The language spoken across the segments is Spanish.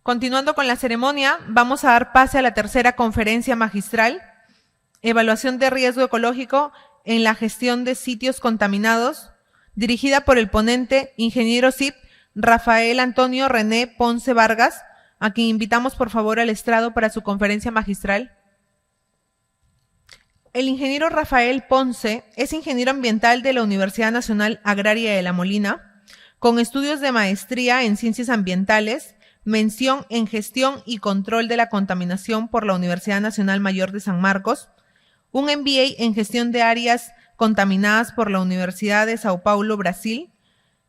Continuando con la ceremonia, vamos a dar pase a la tercera conferencia magistral, Evaluación de riesgo ecológico en la gestión de sitios contaminados, dirigida por el ponente, ingeniero CIP, Rafael Antonio René Ponce Vargas, a quien invitamos por favor al estrado para su conferencia magistral. El ingeniero Rafael Ponce es ingeniero ambiental de la Universidad Nacional Agraria de La Molina, con estudios de maestría en Ciencias Ambientales, mención en Gestión y Control de la Contaminación por la Universidad Nacional Mayor de San Marcos, un MBA en Gestión de Áreas Contaminadas por la Universidad de Sao Paulo, Brasil,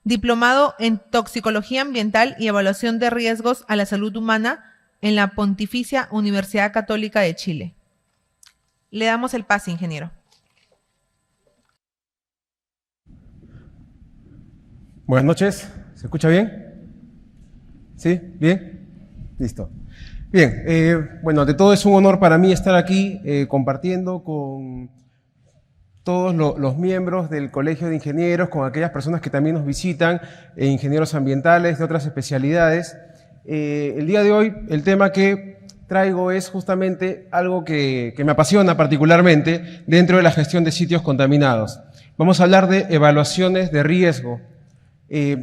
diplomado en Toxicología Ambiental y Evaluación de Riesgos a la Salud Humana en la Pontificia Universidad Católica de Chile. Le damos el pase, ingeniero. Buenas noches, ¿se escucha bien? ¿Sí? ¿Bien? Listo. Bien, bueno, ante todo es un honor para mí estar aquí compartiendo con todos los miembros del Colegio de Ingenieros, con aquellas personas que también nos visitan, ingenieros ambientales de otras especialidades. El día de hoy, el tema que traigo es justamente algo que me apasiona particularmente dentro de la gestión de sitios contaminados. Vamos a hablar de evaluaciones de riesgo.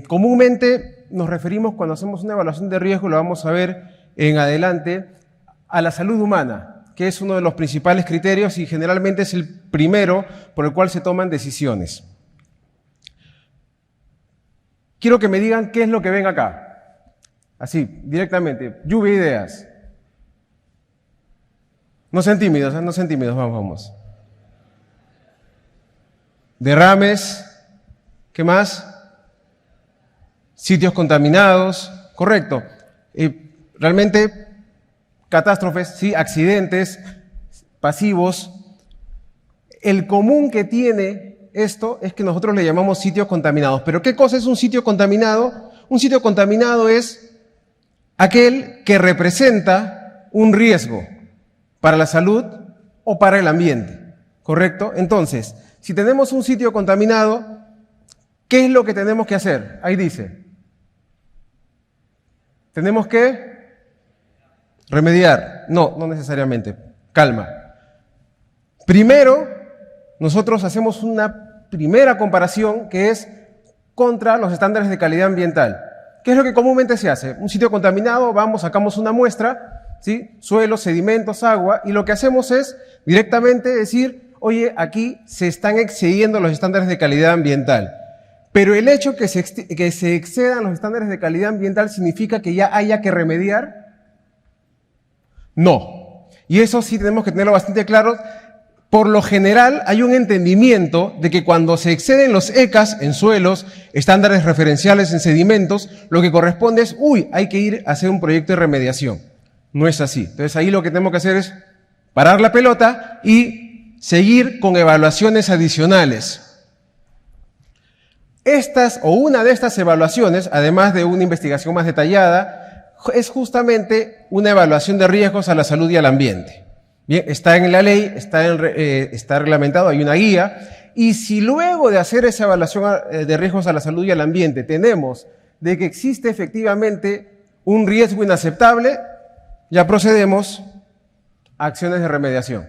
Comúnmente nos referimos, cuando hacemos una evaluación de riesgo, lo vamos a ver en adelante, a la salud humana, que es uno de los principales criterios y generalmente es el primero por el cual se toman decisiones. Quiero que me digan qué es lo que ven acá. Así, directamente, lluvia de ideas. No sean tímidos, no sean tímidos, vamos. Derrames, ¿qué más? Sitios contaminados, correcto. Realmente, catástrofes, sí, accidentes, pasivos. El común que tiene esto es que nosotros le llamamos sitios contaminados. ¿Pero qué cosa es un sitio contaminado? Un sitio contaminado es aquel que representa un riesgo para la salud o para el ambiente, ¿correcto? Entonces, si tenemos un sitio contaminado, ¿qué es lo que tenemos que hacer? Ahí dice. Tenemos que remediar. No necesariamente. Calma. Primero, nosotros hacemos una primera comparación que es contra los estándares de calidad ambiental. ¿Qué es lo que comúnmente se hace? Un sitio contaminado, vamos, sacamos una muestra, ¿sí? Suelos, sedimentos, agua, y lo que hacemos es directamente decir, oye, aquí se están excediendo los estándares de calidad ambiental. Pero el hecho que se excedan los estándares de calidad ambiental significa que ya haya que remediar. No. Y eso sí tenemos que tenerlo bastante claro. Por lo general hay un entendimiento de que cuando se exceden los ECAs en suelos, estándares referenciales en sedimentos, lo que corresponde es, hay que ir a hacer un proyecto de remediación. No es así. Entonces ahí lo que tenemos que hacer es parar la pelota y seguir con evaluaciones adicionales. Una de estas evaluaciones, además de una investigación más detallada, es justamente una evaluación de riesgos a la salud y al ambiente. Bien, está en la ley, está reglamentado, hay una guía, y si luego de hacer esa evaluación de riesgos a la salud y al ambiente tenemos de que existe efectivamente un riesgo inaceptable, ya procedemos a acciones de remediación.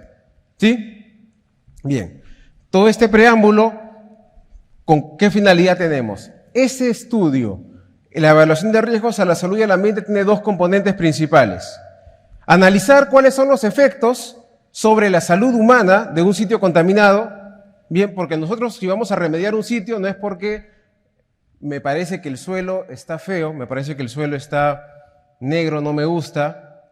¿Sí? Bien. Todo este preámbulo, ¿con qué finalidad tenemos? Ese estudio, la evaluación de riesgos a la salud y al ambiente, tiene dos componentes principales. Analizar cuáles son los efectos sobre la salud humana de un sitio contaminado. Bien, porque nosotros si vamos a remediar un sitio no es porque me parece que el suelo está feo, me parece que el suelo está negro, no me gusta.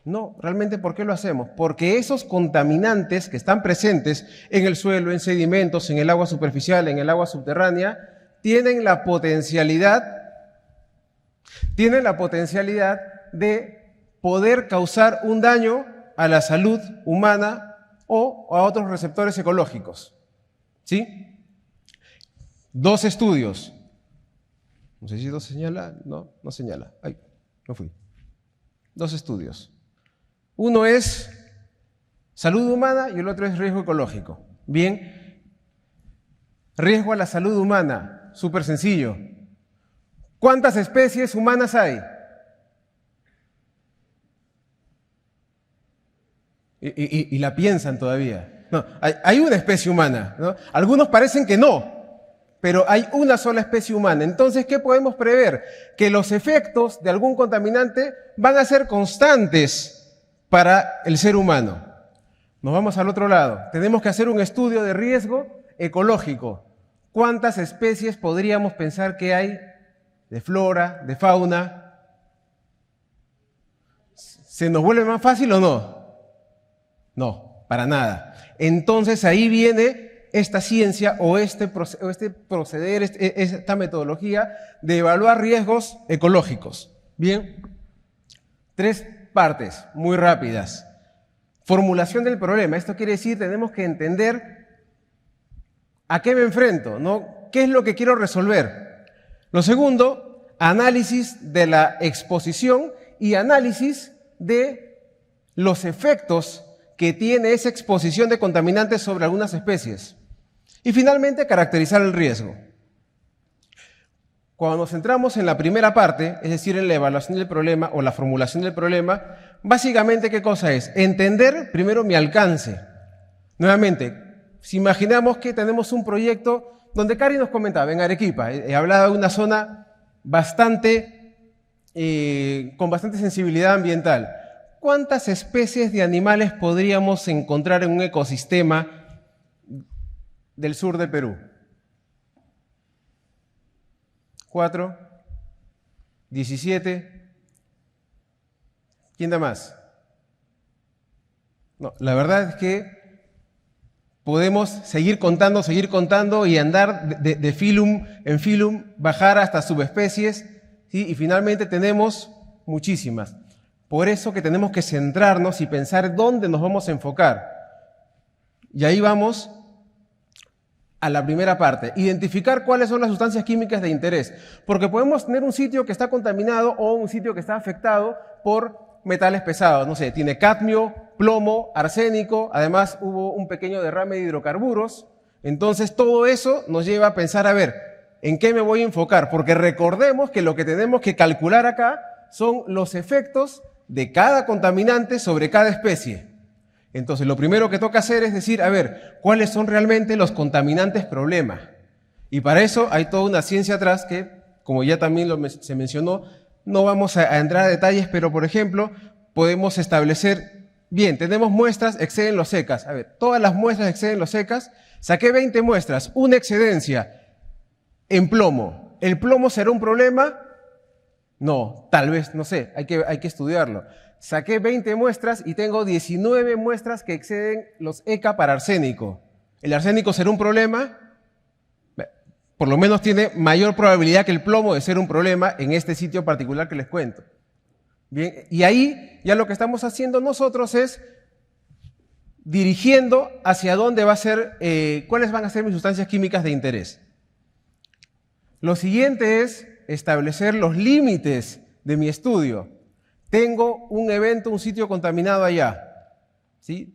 No, realmente ¿por qué lo hacemos? Porque esos contaminantes que están presentes en el suelo, en sedimentos, en el agua superficial, en el agua subterránea, tienen la potencialidad de poder causar un daño a la salud humana o a otros receptores ecológicos. ¿Sí? Dos estudios. No sé si dos señala. No señala. Ay, no fui. Dos estudios. Uno es salud humana y el otro es riesgo ecológico. Bien. Riesgo a la salud humana. Súper sencillo. ¿Cuántas especies humanas hay? Y la piensan todavía. No, hay una especie humana, ¿no? Algunos parecen que no, pero hay una sola especie humana. Entonces, ¿qué podemos prever? Que los efectos de algún contaminante van a ser constantes para el ser humano. Nos vamos al otro lado. Tenemos que hacer un estudio de riesgo ecológico. ¿Cuántas especies podríamos pensar que hay de flora, de fauna? ¿Se nos vuelve más fácil o no? No, para nada. Entonces ahí viene esta ciencia o este proceder, esta metodología de evaluar riesgos ecológicos. Bien, 3 partes muy rápidas. Formulación del problema. Esto quiere decir, tenemos que entender a qué me enfrento, ¿no? ¿Qué es lo que quiero resolver? Lo segundo, análisis de la exposición y análisis de los efectos que tiene esa exposición de contaminantes sobre algunas especies. Y finalmente, caracterizar el riesgo. Cuando nos centramos en la primera parte, es decir, en la evaluación del problema o la formulación del problema, básicamente, ¿qué cosa es? Entender primero mi alcance. Nuevamente, si imaginamos que tenemos un proyecto donde Cari nos comentaba, en Arequipa, hablaba de una zona bastante, con bastante sensibilidad ambiental. ¿Cuántas especies de animales podríamos encontrar en un ecosistema del sur del Perú? 4, 17. ¿Quién da más? No, la verdad es que podemos seguir contando y andar de filum en filum, bajar hasta subespecies, ¿sí? Y finalmente tenemos muchísimas. Por eso que tenemos que centrarnos y pensar dónde nos vamos a enfocar. Y ahí vamos a la primera parte, identificar cuáles son las sustancias químicas de interés. Porque podemos tener un sitio que está contaminado o un sitio que está afectado por metales pesados. No sé, tiene cadmio, plomo, arsénico, además hubo un pequeño derrame de hidrocarburos. Entonces todo eso nos lleva a pensar, a ver, ¿en qué me voy a enfocar? Porque recordemos que lo que tenemos que calcular acá son los efectos de cada contaminante sobre cada especie. Entonces, lo primero que toca hacer es decir, a ver, ¿cuáles son realmente los contaminantes problema? Y para eso hay toda una ciencia atrás que, como ya también se mencionó, no vamos a entrar a detalles, pero por ejemplo, podemos establecer, bien, tenemos muestras, exceden los secas. A ver, todas las muestras exceden los secas. Saqué 20 muestras, una excedencia en plomo. ¿El plomo será un problema? No, tal vez, no sé, hay que estudiarlo. Saqué 20 muestras y tengo 19 muestras que exceden los ECA para arsénico. ¿El arsénico será un problema? Por lo menos tiene mayor probabilidad que el plomo de ser un problema en este sitio particular que les cuento. Bien, y ahí ya lo que estamos haciendo nosotros es dirigiendo hacia dónde va a ser, cuáles van a ser mis sustancias químicas de interés. Lo siguiente es establecer los límites de mi estudio. Tengo un evento, un sitio contaminado allá, ¿sí?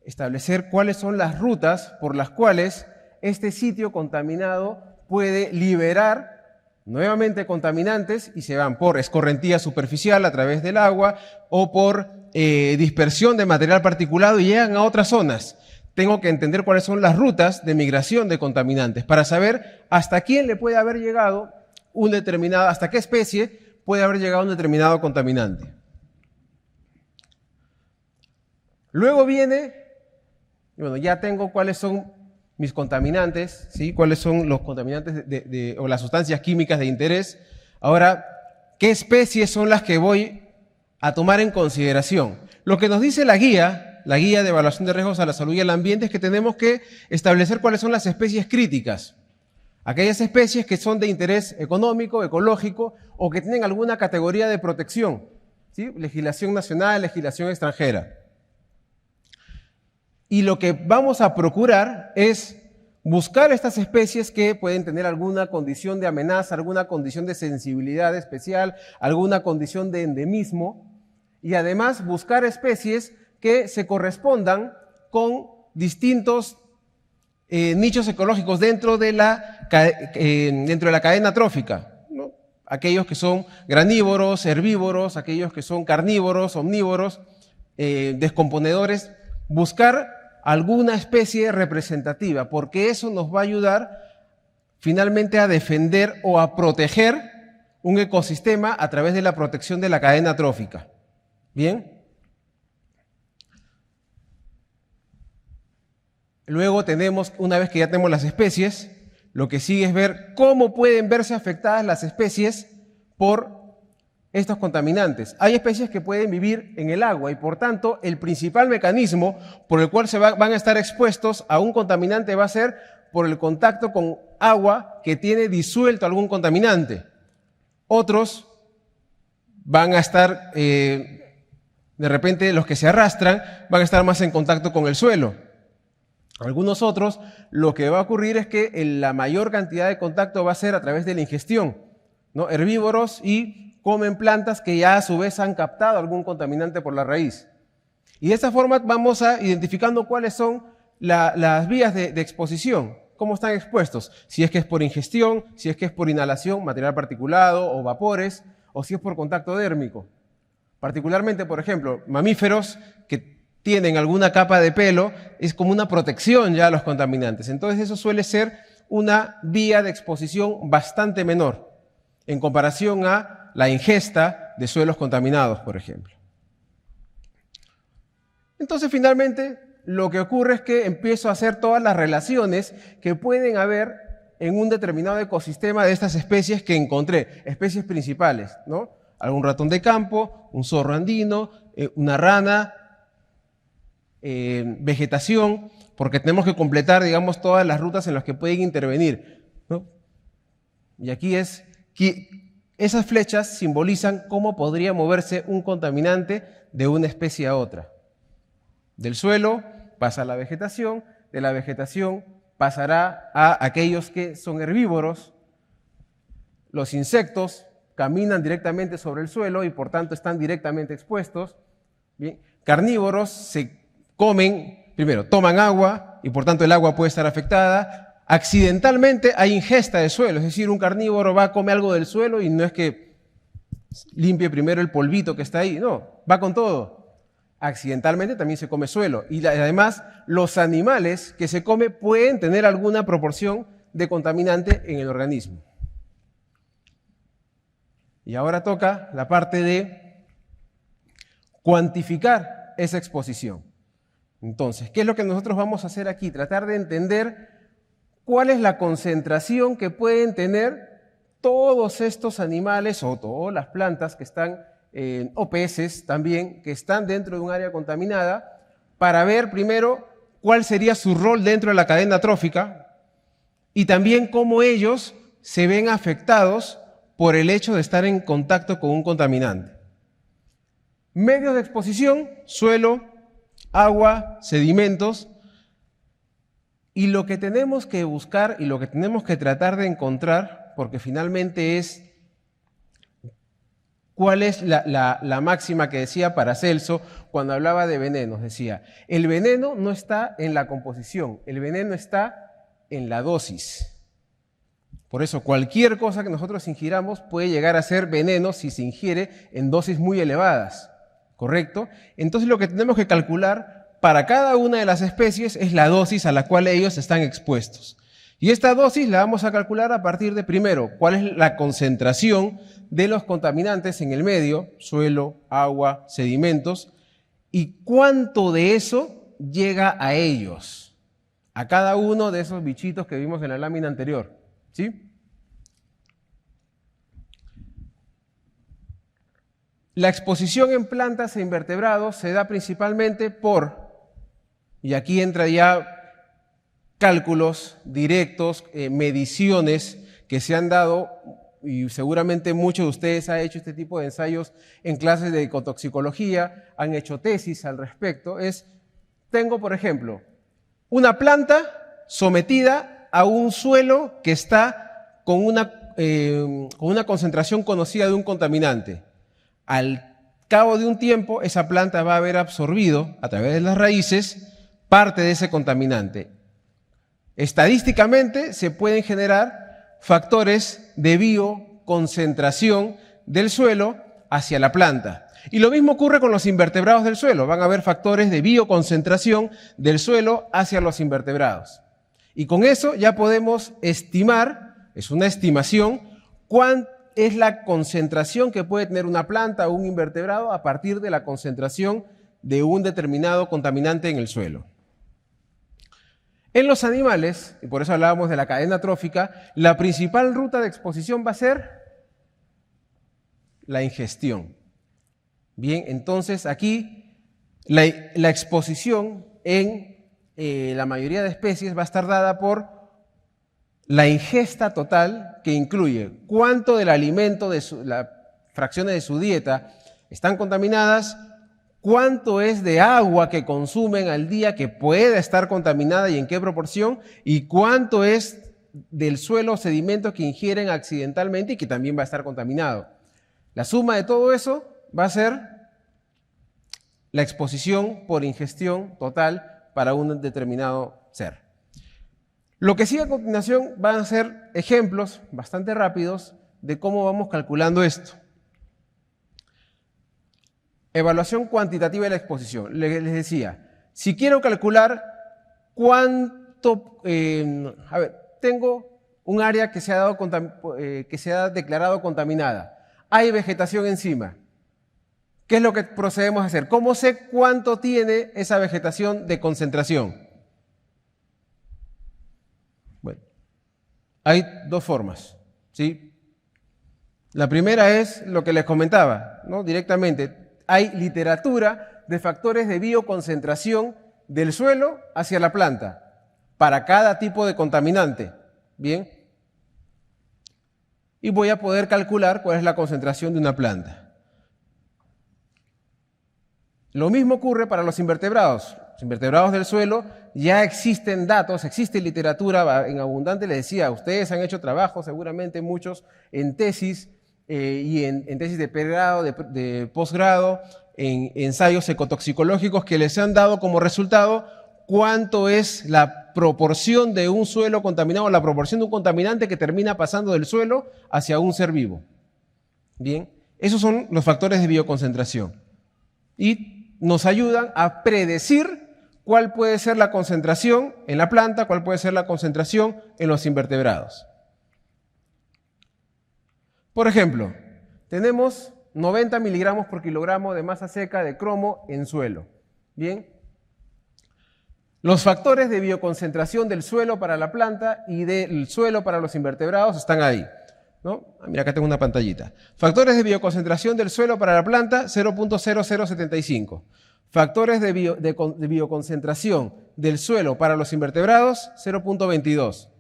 Establecer cuáles son las rutas por las cuales este sitio contaminado puede liberar nuevamente contaminantes y se van por escorrentía superficial a través del agua o por dispersión de material particulado y llegan a otras zonas. Tengo que entender cuáles son las rutas de migración de contaminantes para saber hasta quién le puede haber llegado un determinado, hasta qué especie puede haber llegado un determinado contaminante. Luego viene, bueno, ya tengo cuáles son mis contaminantes, ¿sí? Cuáles son los contaminantes o las sustancias químicas de interés. Ahora, ¿qué especies son las que voy a tomar en consideración? Lo que nos dice la guía de evaluación de riesgos a la salud y al ambiente es que tenemos que establecer cuáles son las especies críticas. Aquellas especies que son de interés económico, ecológico o que tienen alguna categoría de protección, ¿sí? Legislación nacional, legislación extranjera. Y lo que vamos a procurar es buscar estas especies que pueden tener alguna condición de amenaza, alguna condición de sensibilidad especial, alguna condición de endemismo y además buscar especies que se correspondan con distintos nichos ecológicos dentro de la cadena trófica, ¿no? Aquellos que son granívoros, herbívoros, aquellos que son carnívoros, omnívoros, descomponedores, buscar alguna especie representativa, porque eso nos va a ayudar finalmente a defender o a proteger un ecosistema a través de la protección de la cadena trófica. ¿Bien? Luego tenemos, una vez que ya tenemos las especies, lo que sigue es ver cómo pueden verse afectadas las especies por estos contaminantes. Hay especies que pueden vivir en el agua y por tanto el principal mecanismo por el cual van a estar expuestos a un contaminante va a ser por el contacto con agua que tiene disuelto algún contaminante. Otros van a estar, de repente los que se arrastran, van a estar más en contacto con el suelo. Algunos otros, lo que va a ocurrir es que la mayor cantidad de contacto va a ser a través de la ingestión, ¿no? Herbívoros y comen plantas que ya a su vez han captado algún contaminante por la raíz. Y de esta forma vamos a identificando cuáles son las vías de exposición, cómo están expuestos, si es que es por ingestión, si es que es por inhalación, material particulado o vapores, o si es por contacto dérmico. Particularmente, por ejemplo, mamíferos que tienen alguna capa de pelo, es como una protección ya a los contaminantes. Entonces eso suele ser una vía de exposición bastante menor en comparación a la ingesta de suelos contaminados, por ejemplo. Entonces, finalmente, lo que ocurre es que empiezo a hacer todas las relaciones que pueden haber en un determinado ecosistema de estas especies que encontré, especies principales, ¿no? Algún ratón de campo, un zorro andino, una rana, vegetación, porque tenemos que completar, digamos, todas las rutas en las que pueden intervenir, ¿no? Y aquí es que esas flechas simbolizan cómo podría moverse un contaminante de una especie a otra. Del suelo pasa a la vegetación, de la vegetación pasará a aquellos que son herbívoros. Los insectos caminan directamente sobre el suelo y por tanto están directamente expuestos. Bien. Carnívoros se comen, primero toman agua y por tanto el agua puede estar afectada. Accidentalmente hay ingesta de suelo, es decir, un carnívoro va a comer algo del suelo y no es que limpie primero el polvito que está ahí, no, va con todo. Accidentalmente también se come suelo y además los animales que se come pueden tener alguna proporción de contaminante en el organismo. Y ahora toca la parte de cuantificar esa exposición. Entonces, ¿qué es lo que nosotros vamos a hacer aquí? Tratar de entender cuál es la concentración que pueden tener todos estos animales o todas las plantas que están, o peces también, que están dentro de un área contaminada, para ver primero cuál sería su rol dentro de la cadena trófica y también cómo ellos se ven afectados por el hecho de estar en contacto con un contaminante. Medios de exposición: suelo, agua, sedimentos. Y lo que tenemos que buscar y lo que tenemos que tratar de encontrar, porque finalmente es cuál es la máxima que decía Paracelso cuando hablaba de venenos. Decía, el veneno no está en la composición, el veneno está en la dosis. Por eso cualquier cosa que nosotros ingiramos puede llegar a ser veneno si se ingiere en dosis muy elevadas, ¿correcto? Entonces lo que tenemos que calcular para cada una de las especies es la dosis a la cual ellos están expuestos. Y esta dosis la vamos a calcular a partir de, primero, cuál es la concentración de los contaminantes en el medio, suelo, agua, sedimentos, y cuánto de eso llega a ellos, a cada uno de esos bichitos que vimos en la lámina anterior, ¿sí? La exposición en plantas e invertebrados se da principalmente por, y aquí entra ya cálculos directos, mediciones que se han dado, y seguramente muchos de ustedes han hecho este tipo de ensayos en clases de ecotoxicología, han hecho tesis al respecto. Tengo, por ejemplo, una planta sometida a un suelo que está con una concentración conocida de un contaminante. Al cabo de un tiempo, esa planta va a haber absorbido a través de las raíces parte de ese contaminante. Estadísticamente se pueden generar factores de bioconcentración del suelo hacia la planta. Y lo mismo ocurre con los invertebrados del suelo. Van a haber factores de bioconcentración del suelo hacia los invertebrados. Y con eso ya podemos estimar, es una estimación, cuán es la concentración que puede tener una planta o un invertebrado a partir de la concentración de un determinado contaminante en el suelo. En los animales, y por eso hablábamos de la cadena trófica, la principal ruta de exposición va a ser la ingestión. Bien, entonces aquí la exposición en la mayoría de especies va a estar dada por la ingesta total, que incluye cuánto del alimento, las fracciones de su dieta están contaminadas, cuánto es de agua que consumen al día que puede estar contaminada y en qué proporción, y cuánto es del suelo o sedimentos que ingieren accidentalmente y que también va a estar contaminado. La suma de todo eso va a ser la exposición por ingestión total para un determinado ser. Lo que sigue a continuación van a ser ejemplos bastante rápidos de cómo vamos calculando esto. Evaluación cuantitativa de la exposición. Les decía, si quiero calcular cuánto, tengo un área que se ha declarado contaminada. Hay vegetación encima. ¿Qué es lo que procedemos a hacer? ¿Cómo sé cuánto tiene esa vegetación de concentración? Bueno, hay dos formas, ¿sí? La primera es lo que les comentaba, ¿no? Directamente, hay literatura de factores de bioconcentración del suelo hacia la planta para cada tipo de contaminante, ¿bien? Y voy a poder calcular cuál es la concentración de una planta. Lo mismo ocurre para los invertebrados. Los invertebrados del suelo ya existen datos, existe literatura en abundante. Les decía, ustedes han hecho trabajos, seguramente muchos, en tesis y en tesis de pregrado, de posgrado, en ensayos ecotoxicológicos que les han dado como resultado cuánto es la proporción de un suelo contaminado, la proporción de un contaminante que termina pasando del suelo hacia un ser vivo. Bien, esos son los factores de bioconcentración. Y nos ayudan a predecir cuál puede ser la concentración en la planta, cuál puede ser la concentración en los invertebrados. Por ejemplo, tenemos 90 miligramos por kilogramo de masa seca de cromo en suelo. Bien. Los factores de bioconcentración del suelo para la planta y del suelo para los invertebrados están ahí, ¿no? Mira, acá tengo una pantallita. Factores de bioconcentración del suelo para la planta, 0.0075. Factores de bioconcentración del suelo para los invertebrados, 0.22.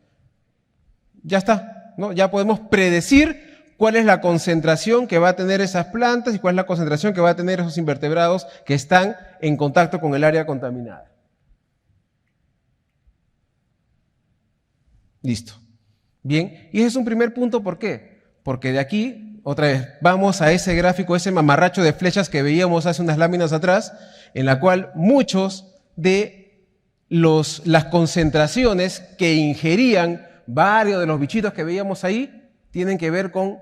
Ya está, ¿no? Ya podemos predecir cuál es la concentración que va a tener esas plantas y cuál es la concentración que va a tener esos invertebrados que están en contacto con el área contaminada. Listo. Bien, y ese es un primer punto, ¿por qué? Porque de aquí, otra vez, vamos a ese gráfico, ese mamarracho de flechas que veíamos hace unas láminas atrás, en la cual muchos de las concentraciones que ingerían varios de los bichitos que veíamos ahí tienen que ver con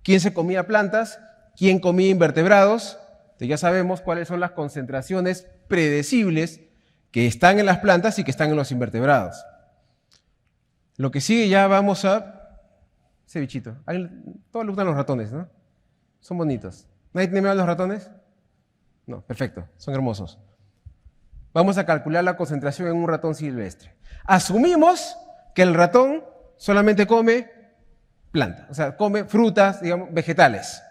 quién se comía plantas, quién comía invertebrados. Entonces ya sabemos cuáles son las concentraciones predecibles que están en las plantas y que están en los invertebrados. Lo que sigue ya vamos a... Ese bichito. Todos le gustan los ratones, ¿no? Son bonitos. ¿Nadie tiene miedo a los ratones? No, perfecto. Son hermosos. Vamos a calcular la concentración en un ratón silvestre. Asumimos que el ratón solamente come plantas, o sea, come frutas, digamos, vegetales.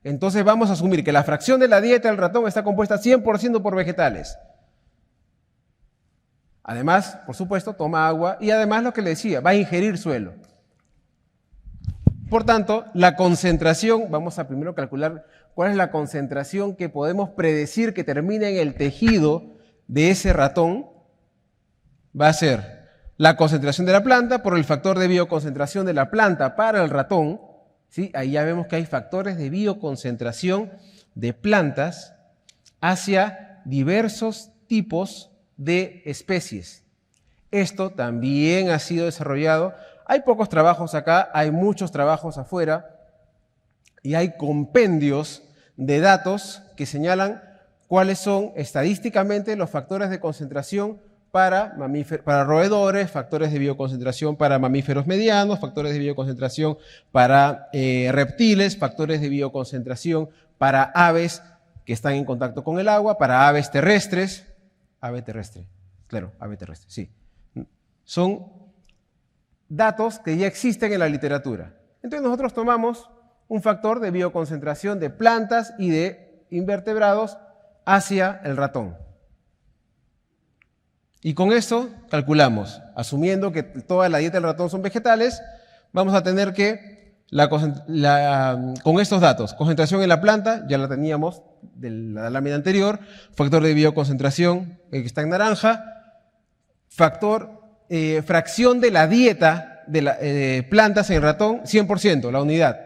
Entonces vamos a asumir que la fracción de la dieta del ratón está compuesta 100% por vegetales. Además, por supuesto, toma agua y además lo que le decía, va a ingerir suelo. Por tanto, la concentración, vamos a primero calcular cuál es la concentración que podemos predecir que termine en el tejido de ese ratón. Va a ser la concentración de la planta por el factor de bioconcentración de la planta para el ratón. ¿Sí? Ahí ya vemos que hay factores de bioconcentración de plantas hacia diversos tipos de especies. Esto también ha sido desarrollado. Hay pocos trabajos acá, hay muchos trabajos afuera y hay compendios de datos que señalan cuáles son estadísticamente los factores de concentración para roedores, factores de bioconcentración para mamíferos medianos, factores de bioconcentración para reptiles, factores de bioconcentración para aves que están en contacto con el agua, para aves terrestres, ave terrestre, sí. Son datos que ya existen en la literatura. Entonces nosotros tomamos un factor de bioconcentración de plantas y de invertebrados hacia el ratón. Y con eso calculamos, asumiendo que toda la dieta del ratón son vegetales, vamos a tener que, con estos datos, concentración en la planta, ya la teníamos de la lámina anterior, factor de bioconcentración, que está en naranja, fracción de la dieta de plantas en ratón, 100%, la unidad.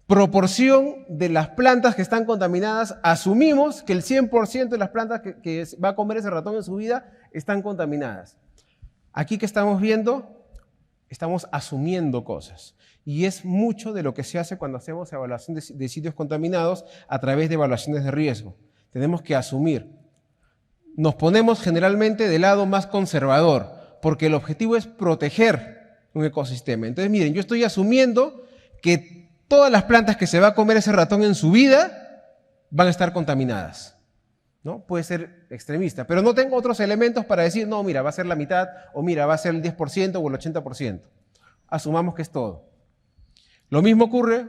Proporción de las plantas que están contaminadas, asumimos que el 100% de las plantas que va a comer ese ratón en su vida están contaminadas. Aquí que estamos viendo, estamos asumiendo cosas. Y es mucho de lo que se hace cuando hacemos evaluación de sitios contaminados a través de evaluaciones de riesgo. Tenemos que asumir. Nos ponemos generalmente del lado más conservador, porque el objetivo es proteger un ecosistema. Entonces, miren, yo estoy asumiendo que todas las plantas que se va a comer ese ratón en su vida van a estar contaminadas, ¿no? Puede ser extremista, pero no tengo otros elementos para decir, no, mira, va a ser la mitad, o mira, va a ser el 10% o el 80%. Asumamos que es todo. Lo mismo ocurre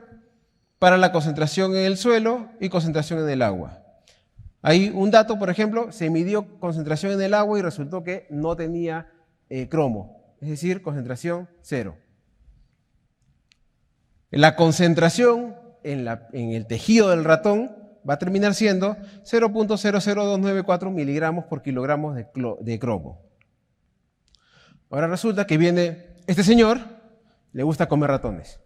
para la concentración en el suelo y concentración en el agua. Hay un dato, por ejemplo, se midió concentración en el agua y resultó que no tenía cromo, es decir, concentración 0. La concentración en el tejido del ratón va a terminar siendo 0.00294 miligramos por kilogramos de cromo. Ahora resulta que viene este señor, le gusta comer ratones.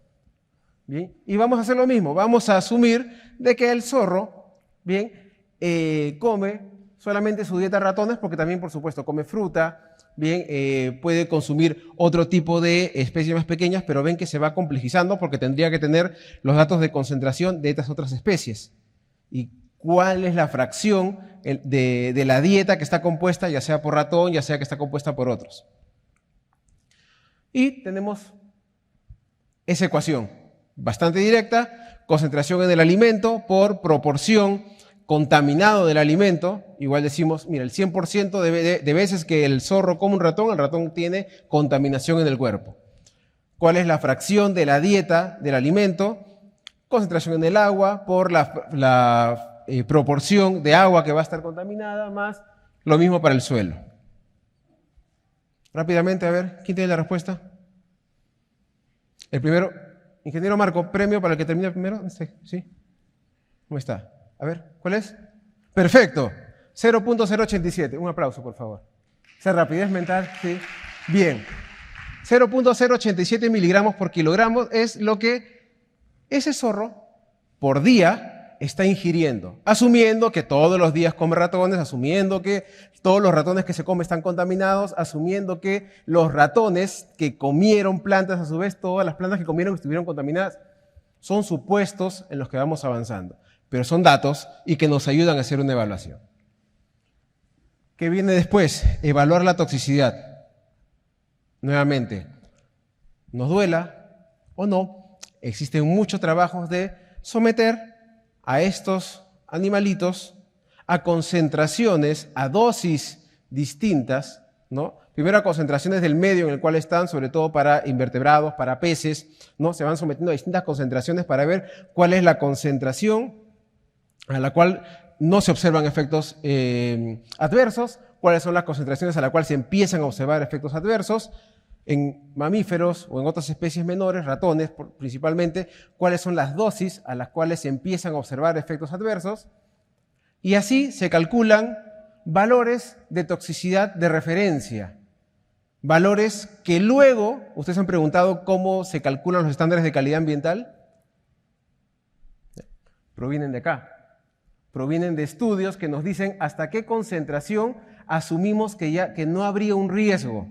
Bien, y vamos a hacer lo mismo, vamos a asumir de que el zorro, bien, come solamente su dieta de ratones, porque también, por supuesto, come fruta, bien, puede consumir otro tipo de especies más pequeñas, pero ven que se va complejizando porque tendría que tener los datos de concentración de estas otras especies. Y cuál es la fracción de la dieta que está compuesta, ya sea por ratón, ya sea que está compuesta por otros. Y tenemos esa ecuación, bastante directa, concentración en el alimento por proporción contaminado del alimento. Igual decimos, mira, el 100% de veces que el zorro come un ratón, el ratón tiene contaminación en el cuerpo. ¿Cuál es la fracción de la dieta del alimento? Concentración en el agua por la proporción de agua que va a estar contaminada, más lo mismo para el suelo. Rápidamente, a ver, ¿quién tiene la respuesta? El primero, ingeniero Marco, premio para el que termine primero. ¿Sí? ¿Cómo está? A ver, ¿cuál es? Perfecto, 0.087. Un aplauso, por favor. Esa rapidez mental, sí. Bien. 0.087 miligramos por kilogramo es lo que ese zorro por día está ingiriendo, asumiendo que todos los días come ratones, asumiendo que todos los ratones que se comen están contaminados, asumiendo que los ratones que comieron plantas, a su vez todas las plantas que comieron estuvieron contaminadas. Son supuestos en los que vamos avanzando, pero son datos y que nos ayudan a hacer una evaluación. ¿Qué viene después? Evaluar la toxicidad. Nuevamente, nos duela o no, existen muchos trabajos de someter a estos animalitos a concentraciones, a dosis distintas, ¿no? Primero a concentraciones del medio en el cual están, sobre todo para invertebrados, para peces, ¿no? Se van sometiendo a distintas concentraciones para ver cuál es la concentración a la cual no se observan efectos adversos, cuáles son las concentraciones a las cuales se empiezan a observar efectos adversos, en mamíferos o en otras especies menores, ratones principalmente, cuáles son las dosis a las cuales se empiezan a observar efectos adversos, y así se calculan valores de toxicidad de referencia, valores que luego, ustedes han preguntado cómo se calculan los estándares de calidad ambiental, provienen de acá, provienen de estudios que nos dicen hasta qué concentración asumimos que no habría un riesgo,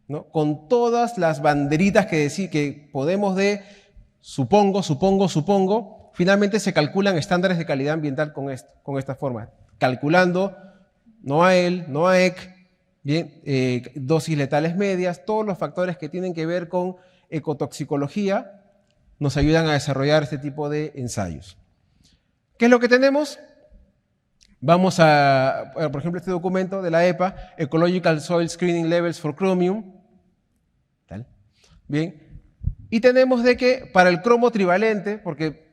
¿no? Con todas las banderitas que podemos de supongo, finalmente se calculan estándares de calidad ambiental con esta forma, calculando NOAEL, NOAEC, bien, dosis letales medias, todos los factores que tienen que ver con ecotoxicología nos ayudan a desarrollar este tipo de ensayos. ¿Qué es lo que tenemos? Vamos a, por ejemplo, este documento de la EPA, Ecological Soil Screening Levels for Chromium. ¿Tal? Bien. Y tenemos de que para el cromo trivalente, porque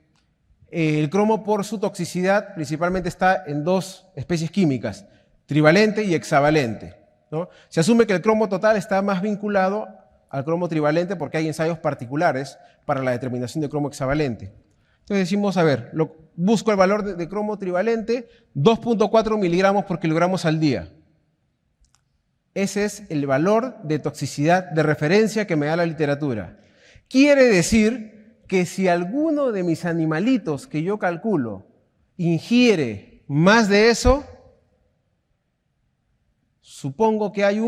el cromo por su toxicidad principalmente está en dos especies químicas, trivalente y hexavalente, ¿no? Se asume que el cromo total está más vinculado al cromo trivalente porque hay ensayos particulares para la determinación de cromo hexavalente. Entonces decimos, a ver, busco el valor de cromo trivalente, 2.4 miligramos por kilogramos al día. Ese es el valor de toxicidad de referencia que me da la literatura. Quiere decir que si alguno de mis animalitos que yo calculo ingiere más de eso, supongo que hay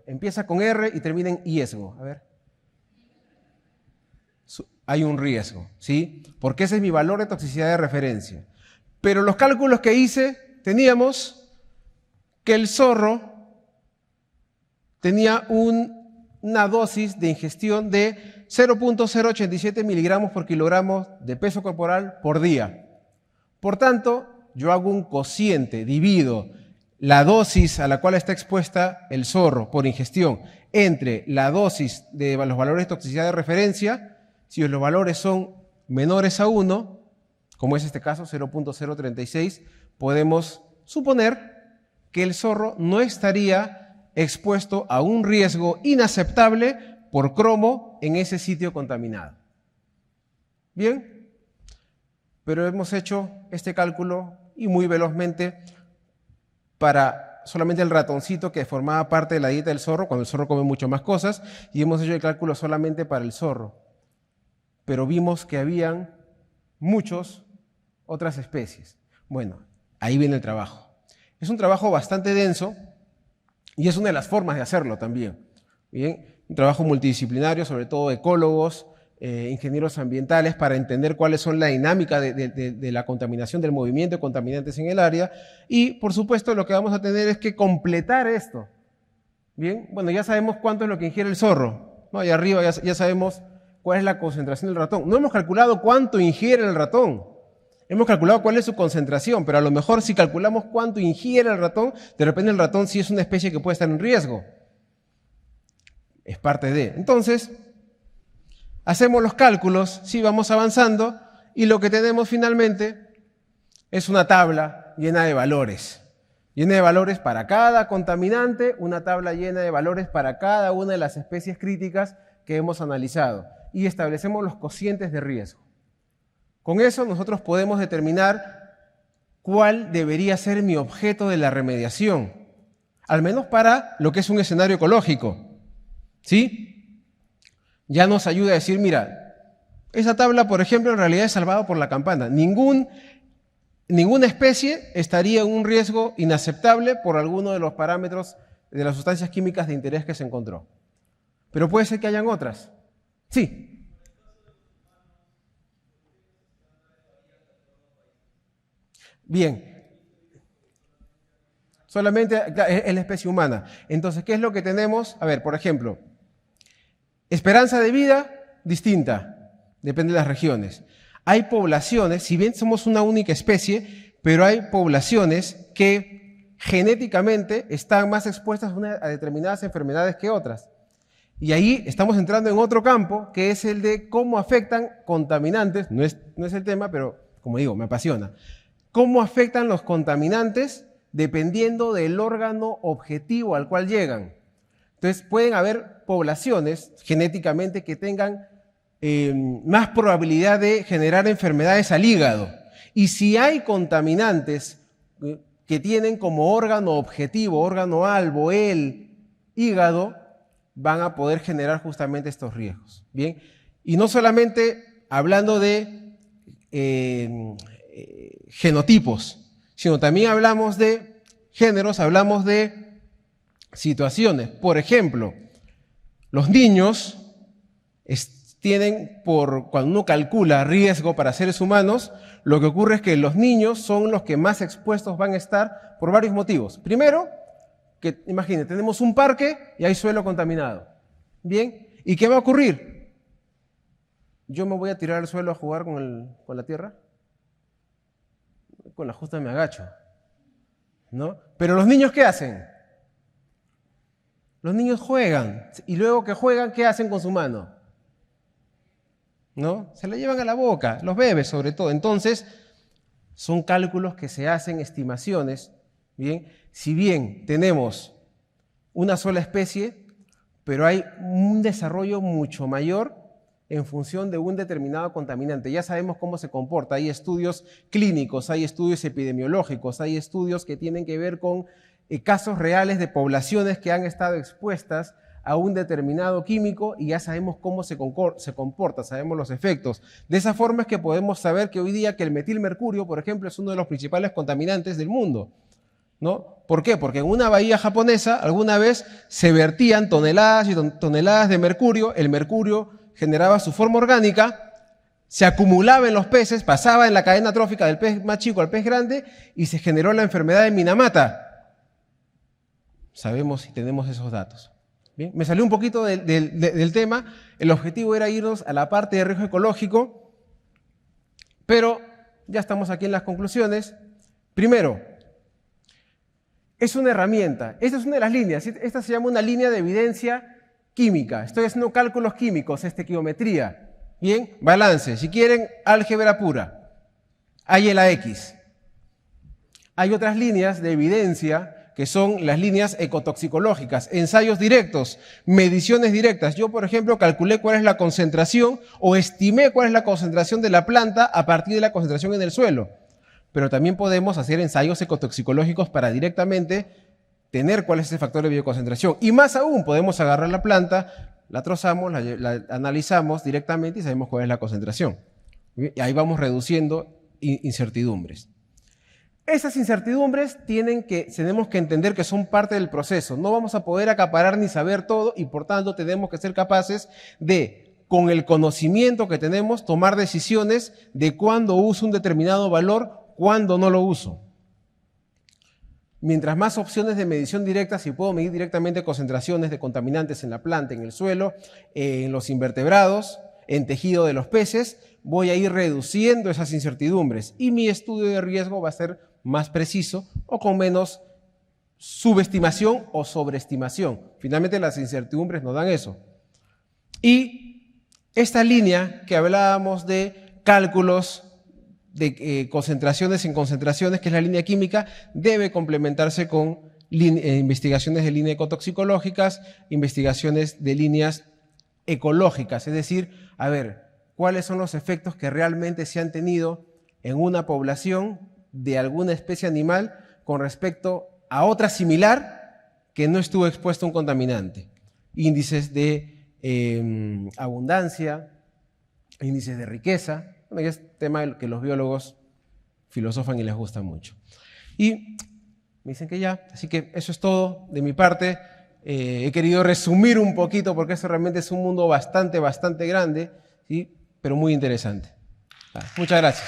empieza con R y termina en riesgo. A ver. Hay un riesgo, ¿sí? Porque ese es mi valor de toxicidad de referencia. Pero los cálculos que hice, teníamos que el zorro tenía una dosis de ingestión de 0.087 miligramos por kilogramo de peso corporal por día. Por tanto, yo hago un cociente, divido la dosis a la cual está expuesta el zorro por ingestión entre la dosis de los valores de toxicidad de referencia. Si los valores son menores a 1, como es este caso, 0.036, podemos suponer que el zorro no estaría expuesto a un riesgo inaceptable por cromo en ese sitio contaminado. Bien, pero hemos hecho este cálculo y muy velozmente para solamente el ratoncito que formaba parte de la dieta del zorro, cuando el zorro come mucho más cosas, y hemos hecho el cálculo solamente para el zorro. Pero vimos que habían muchas otras especies. Bueno, ahí viene el trabajo. Es un trabajo bastante denso y es una de las formas de hacerlo también. Bien, un trabajo multidisciplinario, sobre todo ecólogos, ingenieros ambientales, para entender cuáles son la dinámica de la contaminación, del movimiento de contaminantes en el área. Y, por supuesto, lo que vamos a tener es que completar esto. Bien, bueno, ya sabemos cuánto es lo que ingiere el zorro, ¿no? Allá arriba ya sabemos cuál es la concentración del ratón. No hemos calculado cuánto ingiere el ratón. Hemos calculado cuál es su concentración, pero a lo mejor si calculamos cuánto ingiere el ratón, de repente el ratón sí es una especie que puede estar en riesgo. Es parte de. Entonces, hacemos los cálculos, sí, vamos avanzando, y lo que tenemos finalmente es una tabla llena de valores. Llena de valores para cada contaminante, una tabla llena de valores para cada una de las especies críticas que hemos analizado. Y establecemos los cocientes de riesgo. Con eso nosotros podemos determinar cuál debería ser mi objeto de la remediación, al menos para lo que es un escenario ecológico. ¿Sí? Ya nos ayuda a decir, mira, esa tabla, por ejemplo, en realidad es salvada por la campana. Ninguna especie estaría en un riesgo inaceptable por alguno de los parámetros de las sustancias químicas de interés que se encontró. Pero puede ser que hayan otras. Sí. Bien. Solamente es la especie humana. Entonces, ¿qué es lo que tenemos? A ver, por ejemplo, esperanza de vida distinta, depende de las regiones. Hay poblaciones, si bien somos una única especie, pero hay poblaciones que genéticamente están más expuestas a determinadas enfermedades que otras. Y ahí estamos entrando en otro campo, que es el de cómo afectan contaminantes, no es el tema, pero como digo, me apasiona. Cómo afectan los contaminantes dependiendo del órgano objetivo al cual llegan. Entonces pueden haber poblaciones genéticamente que tengan más probabilidad de generar enfermedades al hígado. Y si hay contaminantes que tienen como órgano objetivo, órgano albo, el hígado, van a poder generar justamente estos riesgos. Bien, y no solamente hablando de genotipos, sino también hablamos de géneros, hablamos de situaciones. Por ejemplo, los niños cuando uno calcula riesgo para seres humanos, lo que ocurre es que los niños son los que más expuestos van a estar por varios motivos. Primero, que imagínense, tenemos un parque y hay suelo contaminado. Bien, ¿y qué va a ocurrir? ¿Yo me voy a tirar al suelo a jugar con la tierra? Con la justa me agacho, ¿no? Pero los niños, ¿qué hacen? Los niños juegan, y luego que juegan, ¿qué hacen con su mano? ¿No? Se la llevan a la boca, los bebés sobre todo. Entonces, son cálculos que se hacen, estimaciones, ¿bien? Si bien tenemos una sola especie, pero hay un desarrollo mucho mayor en función de un determinado contaminante. Ya sabemos cómo se comporta, hay estudios clínicos, hay estudios epidemiológicos, hay estudios que tienen que ver con casos reales de poblaciones que han estado expuestas a un determinado químico y ya sabemos cómo se comporta, sabemos los efectos. De esa forma es que podemos saber que hoy día que el metilmercurio, por ejemplo, es uno de los principales contaminantes del mundo, ¿no? ¿Por qué? Porque en una bahía japonesa alguna vez se vertían toneladas y toneladas de mercurio, el mercurio generaba su forma orgánica, se acumulaba en los peces, pasaba en la cadena trófica del pez más chico al pez grande y se generó la enfermedad de Minamata. Sabemos y tenemos esos datos. Bien, me salió un poquito del tema, el objetivo era irnos a la parte de riesgo ecológico, pero ya estamos aquí en las conclusiones. Primero, es una herramienta, esta es una de las líneas, esta se llama una línea de evidencia química, estoy haciendo cálculos químicos, estequiometría, bien, balance, si quieren álgebra pura, hay la X. Hay otras líneas de evidencia que son las líneas ecotoxicológicas, ensayos directos, mediciones directas. Yo, por ejemplo, calculé cuál es la concentración o estimé cuál es la concentración de la planta a partir de la concentración en el suelo. Pero también podemos hacer ensayos ecotoxicológicos para directamente tener cuál es ese factor de bioconcentración. Y más aún, podemos agarrar la planta, la trozamos, la analizamos directamente y sabemos cuál es la concentración. Y ahí vamos reduciendo incertidumbres. Esas incertidumbres tenemos que entender que son parte del proceso. No vamos a poder acaparar ni saber todo y por tanto tenemos que ser capaces de, con el conocimiento que tenemos, tomar decisiones de cuándo uso un determinado valor, cuándo no lo uso. Mientras más opciones de medición directa, si puedo medir directamente concentraciones de contaminantes en la planta, en el suelo, en los invertebrados, en tejido de los peces, voy a ir reduciendo esas incertidumbres y mi estudio de riesgo va a ser más preciso o con menos subestimación o sobreestimación. Finalmente las incertidumbres nos dan eso. Y esta línea que hablábamos de cálculos de concentraciones en concentraciones, que es la línea química, debe complementarse con investigaciones de líneas ecotoxicológicas, investigaciones de líneas ecológicas, es decir, a ver, cuáles son los efectos que realmente se han tenido en una población de alguna especie animal con respecto a otra similar que no estuvo expuesta a un contaminante. Índices de abundancia, índices de riqueza, bueno, es tema que los biólogos filosofan y les gusta mucho. Y me dicen que ya, así que eso es todo de mi parte. He querido resumir un poquito porque eso realmente es un mundo bastante grande, ¿sí? Pero muy interesante. Muchas gracias.